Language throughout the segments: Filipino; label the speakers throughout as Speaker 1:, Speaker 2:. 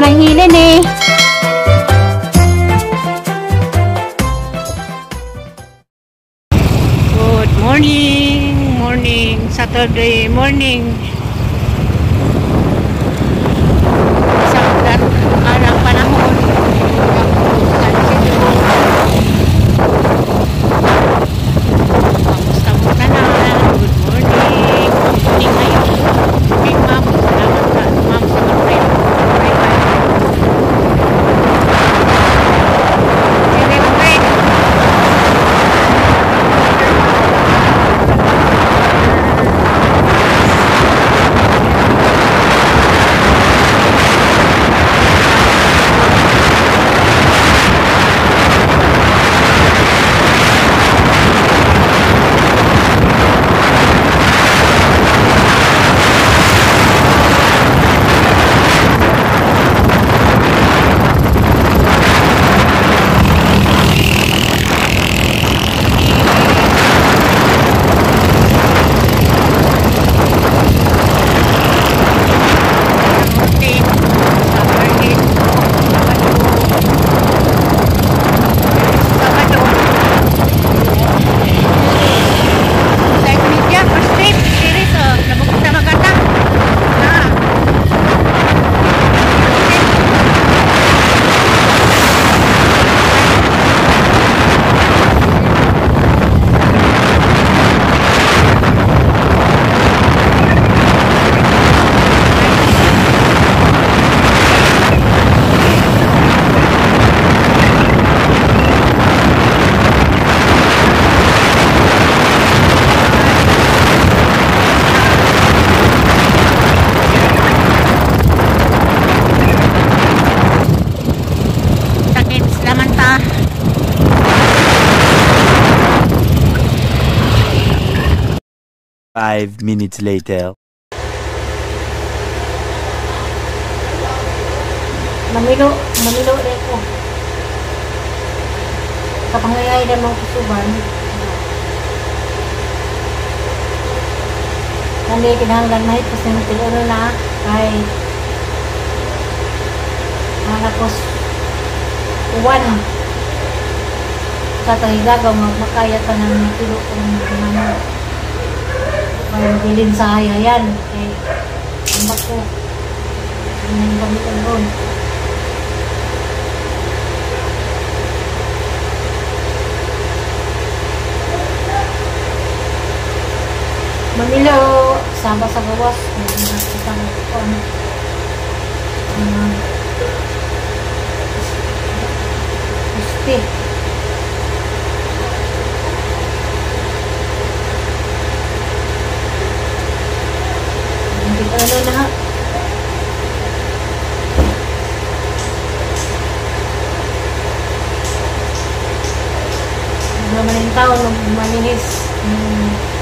Speaker 1: lang hilin eh. Good morning, Saturday morning. Isang arang panahon. Kamusta mo na na? Good morning. Morning ngayon. Hey ma'am, salamat ma'am sa mag-pray.
Speaker 2: Five minutes later.
Speaker 1: Mamilo rin ko. Kapangayay na mga kusuban. Kandi kinahanglan mahit kasi nagtilo na kay nakos uwan. Sa tahigagaw makaya ka ng natilo kung naman. Bilin sa hayayan eh ambak ko yung gamitan doon Manila sama sa gawas isang gusti ano na naman yung tao maninis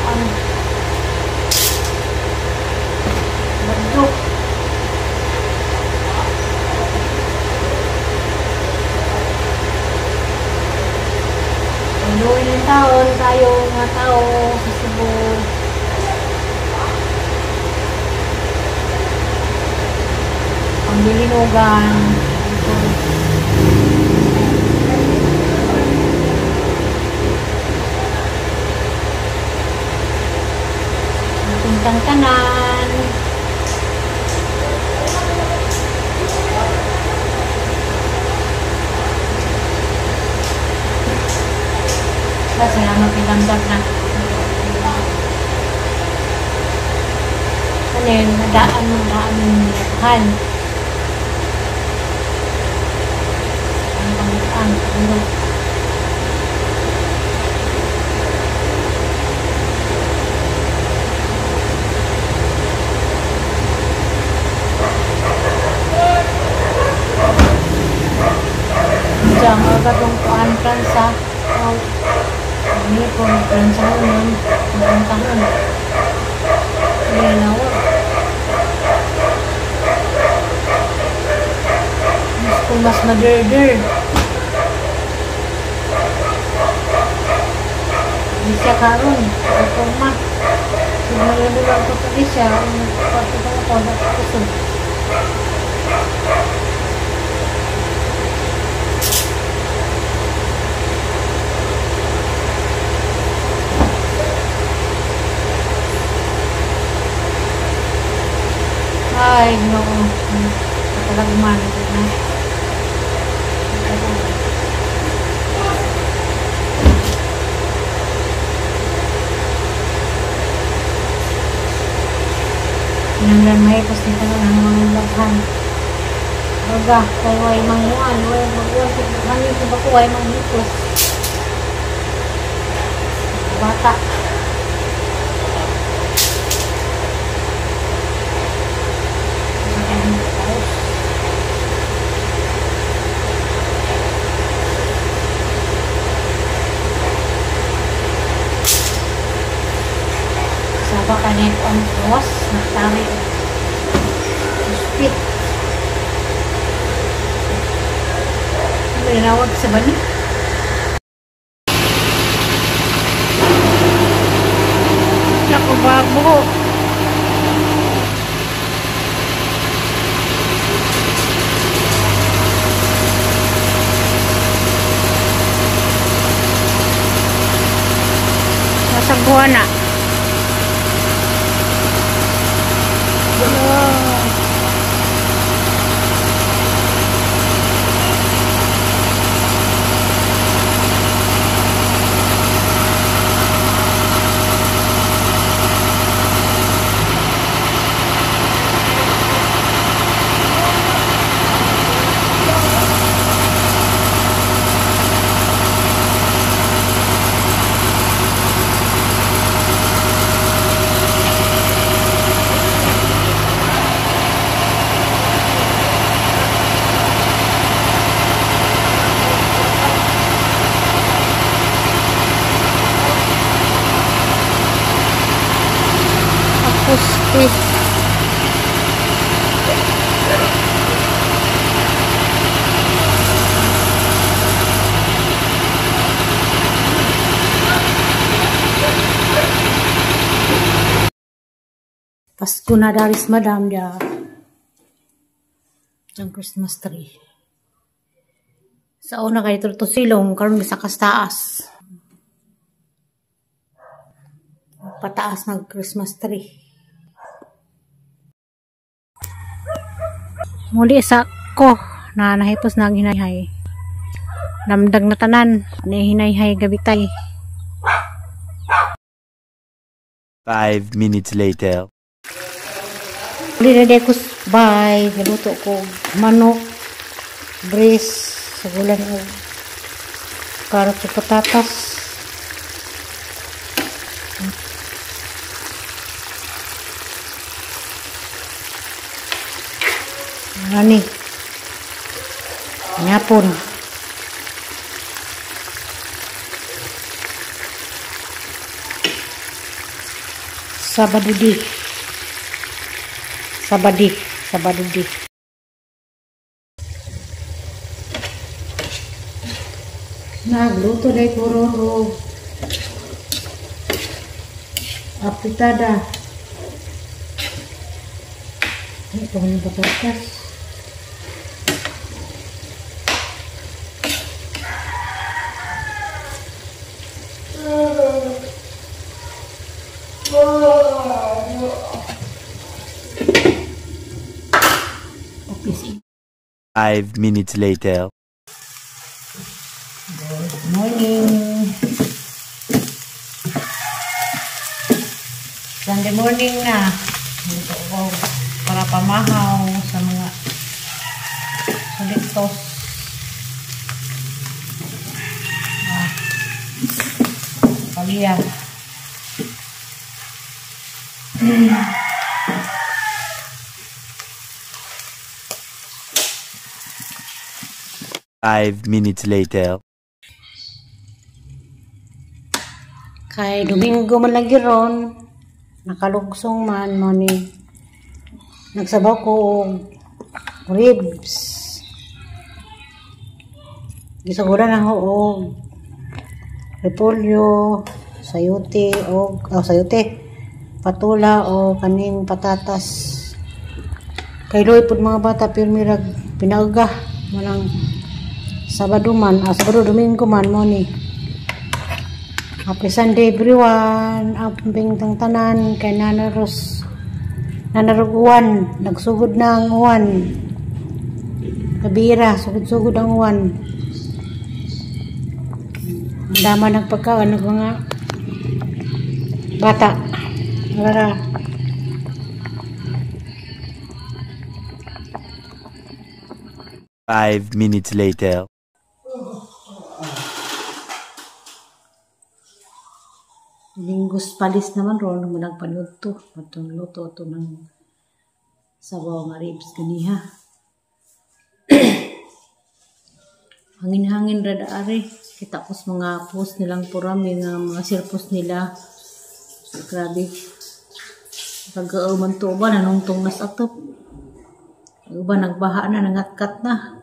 Speaker 1: ano bagyo ano yung taon tayo mga tao sa Cebu bilinugan puntang kanan kasi naman pinamdag na ano yun nadaan yung han ang ano diyan agad yung kuan sa ini kung sa nun ang tangon linaw mas maderder di siya karon ito ma signalulan ko sa siya ang pagkakita ko na kusog
Speaker 3: Ay, no. Katalagman na. Pinanglan may dito ng mga labhan. Baga, kaya way manguan, way magbuwan sa hangin sa bako, way manghipos. Bata. Saba ka na ang tuwas, naktari. Spit. Rinawag sa bani. Naku, bago. Nasang buwan na. Pusti. Pasko na daris madam dia. Ang Christmas tree. Sa una kay to silong karon bisa kastaas. Pataas mag Christmas tree. Muli sa ko na nahipos na ang hinayhay. Damdag na tanan, hinayhay gabitay.
Speaker 2: 5 minutes later.
Speaker 3: Muli na ko bye, naluto ko manok, brace, sagulan o karot sa patatas. Ani nyapon sabadudi nagluto dahil kuroro apitada ito yung patatas.
Speaker 2: Okay. 5 minutes later.
Speaker 3: Good morning. Sunday morning na. Dito ko para pamahaw sa mga sulitos. Pagya.
Speaker 2: 5 minutes later.
Speaker 3: Kay Domingo man lagi ron, nakalugsong man mo ni nagsabaw ko og ribs. Gisaguran ang og repolyo, sayote sayote, patula o kaning patatas. Kay loy pud mga bata pirmirag pinauga manang Sabado man, Sabado Domingo man mo ni. Happy Sunday everyone. Amping tang tanan kay Nana Ros. nanaruguan, nagsugod na ang uwan. Kabira, sugod-sugod ang uwan. Ang dama ng pagkaon ng mga bata. Wala.
Speaker 2: 5 minutes later.
Speaker 3: Linggos palis naman ron naman nagpanood to. Patong luto to ng sabaw nga ribs ganiha. Hangin-hangin rada ari. Kita ko sa mga post nilang purami nga mga sirpos nila. Grabe. Pag-aaw man to ba nanungtong nas atop. Uba nagbaha na, nangatkat na.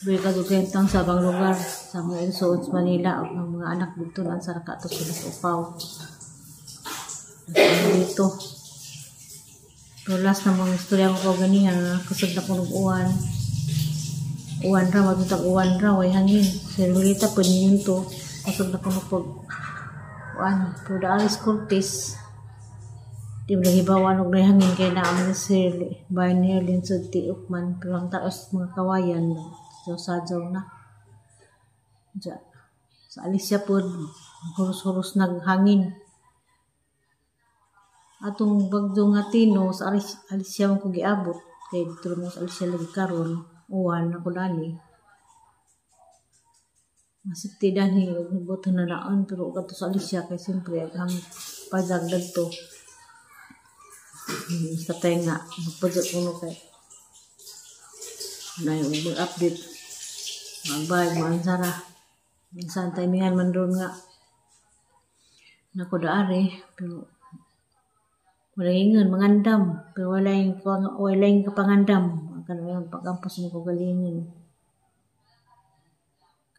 Speaker 3: Bili ka dugentang sa bang lugar sa mga Ilsood sa Manila o ang mga anak dito na sa rakato sila sa upaw. Dito. Tulas na mga istorya ko ganihan kusog na kunog uwan. Uwan ra, matutag uwan ra, way hangin. Selulita po yun to. Kusog na kunog po. Uwan, po Aris Cortez. Di ba nagibawan og hangin kay naaman na Shirley. Bayan ni Erlin sa Tiukman. Pero ang taos mga kawayan. So, sadyaw na. Diyan. Sa Alicia po, hurus-hurus naghangin. Atong bagdo nga tino, sa Alicia mo ko giabot. Kaya dito mo sa Alicia lagi karon uwan ako dali. Masipti dani, nagbuto na naon. Pero kato sa Alicia, kaya siyempre, ang pazagdag to. Sa tenga, magpudot ko kay na yung mag-update magbay, maansara minsan timingan man doon nga nakudaari pero wala ingon, mangandam pero wala yung kapangandam kanang pag-ampos mo ko galingan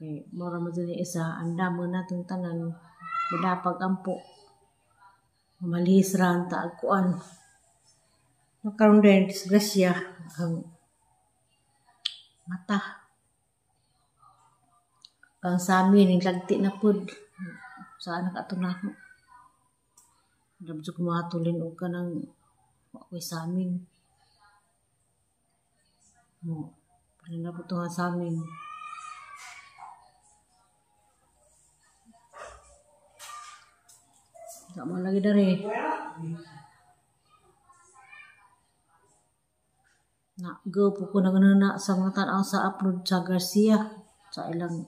Speaker 3: kay mura mo dyan isa andam mo na itong tanan wala pag-ampo malihis ra ang taagkuan nakaroon din disgrasya ang mata. Pang sa amin, niglagti na po. Saan nakatunako? Dabso kumatulin o ka ng wakoy sa amin. No, pala na po ito sa amin. Sama lagi dari. Go po ko na sa mga tanaw sa upload sa Garcia sa ilang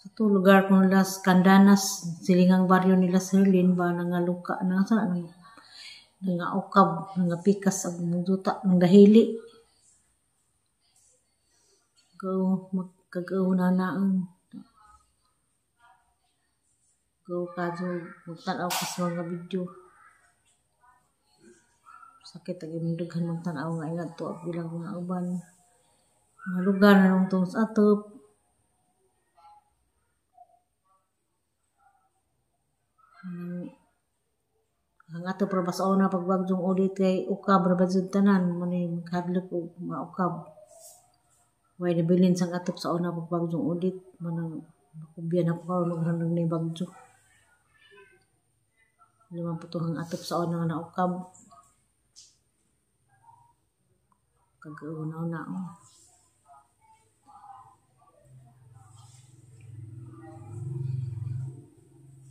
Speaker 3: sa to lugar ko nila Candanas silingang baryo nila Serlin ba nangaluka na sa nga ukab nga pikas ang muduta ng dahili go magkagaw na naan go kadto magtanaw ka sa mga video sakit lagi mendaghan magtanaw nga ingat to bilang mga uban mga lugar na nung tong sa atop ang atop rabas na pagbagyong ulit kay ukab rabas tanan mani magkadlok og mga ukab way nabilin sang atop sa una pagbagyong ulit manang makubyan ako nung hanang ni bagyo 50 ang atop sa una nga ukab kag-una-una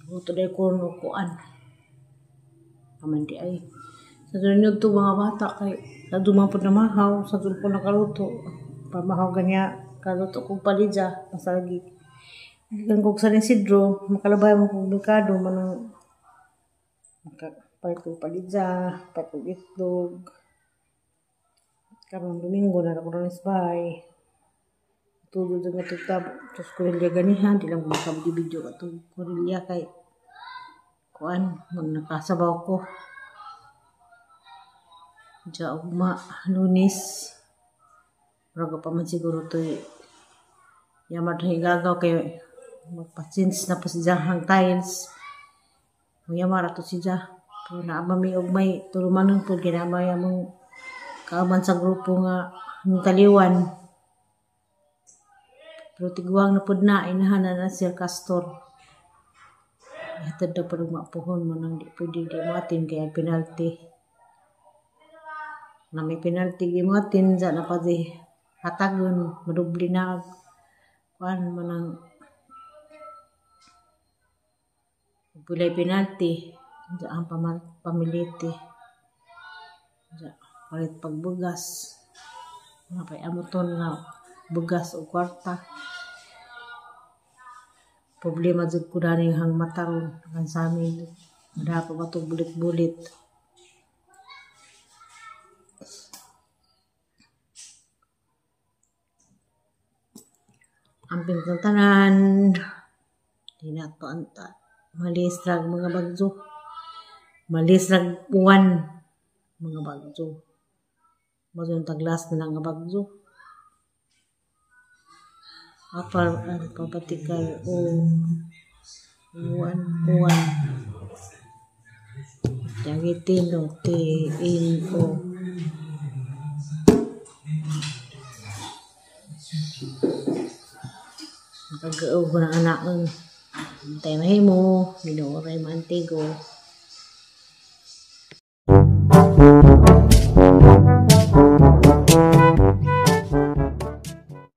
Speaker 3: buto day ko no kuan amandi ay sa ganyan to mga bata kay sa dumapod na mahaw sa tulpo na kaluto pamahaw ganya kaluto kong palidya masalagi ikan kong sa Isidro makalabay mo kong merkado manang makapalit kong palidya palit kong itlog karong Domingo na ako rin isbay. Tulog na tutab. Tapos kurilya ganihan. Di lang makabdi video ka ito. Kurilya kay kuan. Nakasabaw ko. Diya ugma. Lunis. Raga pa man siguro ito. Yamad na higagaw kay magpasins na po si Jahang tiles. Yamara to si Jah. Pero naabami ugmay. Tulumanong po ginamay among kaaman sa grupo nga ng taliwan. Pero tiguang na po na inahanan na Sir Castor. Hatod na parang mapuhon mo nang di pwede di matin kaya penalty. Na may penalty di matin sa napadi hatagon madubli na kuan mo nang pulay penalty sa ang pamiliti. Sa palit pagbugas. Napay amoton nga bugas o kwarta. Problema jud ko dani hang mataron kan sa amin. Wala pa ba ito bulit-bulit. Ang pinagtanan, di na ito anta. Malisrag mga bagyo. Malisrag uwan mga bagyo. Bagyo taglas na nga bagyo. Apar ang papatikal o uwan. Jagitin o tiin o. Nakagaog ko ng anak ng tayo mahimo, minuoray maantigo.